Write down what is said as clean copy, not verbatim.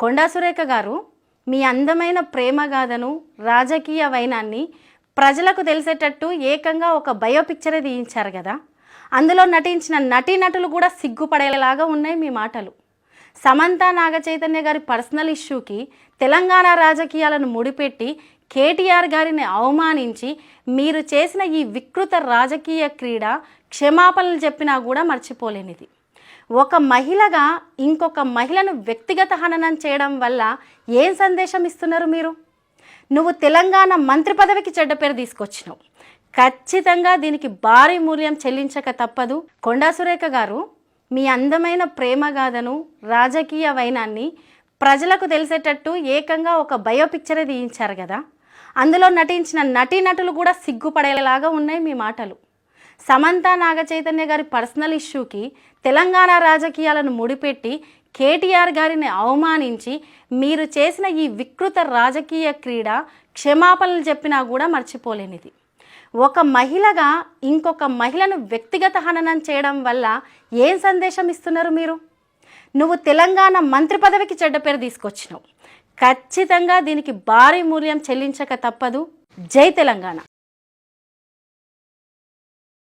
కొండా సురేఖ గారు మీ అందమైన ప్రేమగాథను రాజకీయ వైనాన్ని ప్రజలకు తెలిసేటట్టు ఏకంగా ఒక బయో పిక్చరే తీయించారు కదా. అందులో నటించిన నటీనటులు కూడా సిగ్గుపడేలాగా ఉన్నాయి మీ మాటలు. సమంత నాగచైతన్య గారి పర్సనల్ ఇష్యూకి తెలంగాణ రాజకీయాలను ముడిపెట్టి కేటీఆర్ గారిని అవమానించి మీరు చేసిన ఈ వికృత రాజకీయ క్రీడ క్షమాపణలు చెప్పినా కూడా మర్చిపోలేనిది. ఒక మహిళగా ఇంకొక మహిళను వ్యక్తిగత హననం చేయడం వల్ల ఏం సందేశం ఇస్తున్నారు మీరు? నువ్వు తెలంగాణ మంత్రి పదవికి చెడ్డ పేరు తీసుకొచ్చినావు. ఖచ్చితంగా దీనికి భారీ మూల్యం చెల్లించక తప్పదు. కొండా సురేఖ గారు మీ అందమైన ప్రేమగాథను రాజకీయ వైనాన్ని ప్రజలకు తెలిసేటట్టు ఏకంగా ఒక బయో పిక్చరే తీయించారు కదా. అందులో నటించిన నటీనటులు కూడా సిగ్గుపడేలాగా ఉన్నాయి మీ మాటలు. సమంత నాగచైతన్య గారి పర్సనల్ ఇష్యూకి తెలంగాణ రాజకీయాలను ముడిపెట్టి కేటీఆర్ గారిని అవమానించి మీరు చేసిన ఈ వికృత రాజకీయ క్రీడ క్షమాపణలు చెప్పినా కూడా మర్చిపోలేనిది. ఒక మహిళగా ఇంకొక మహిళను వ్యక్తిగత హననం చేయడం వల్ల ఏం సందేశం ఇస్తున్నారు మీరు? నువ్వు తెలంగాణ మంత్రి పదవికి చెడ్డ పేరు తీసుకొచ్చినావు. ఖచ్చితంగా దీనికి భారీ మూల్యం చెల్లించక తప్పదు. జై తెలంగాణ.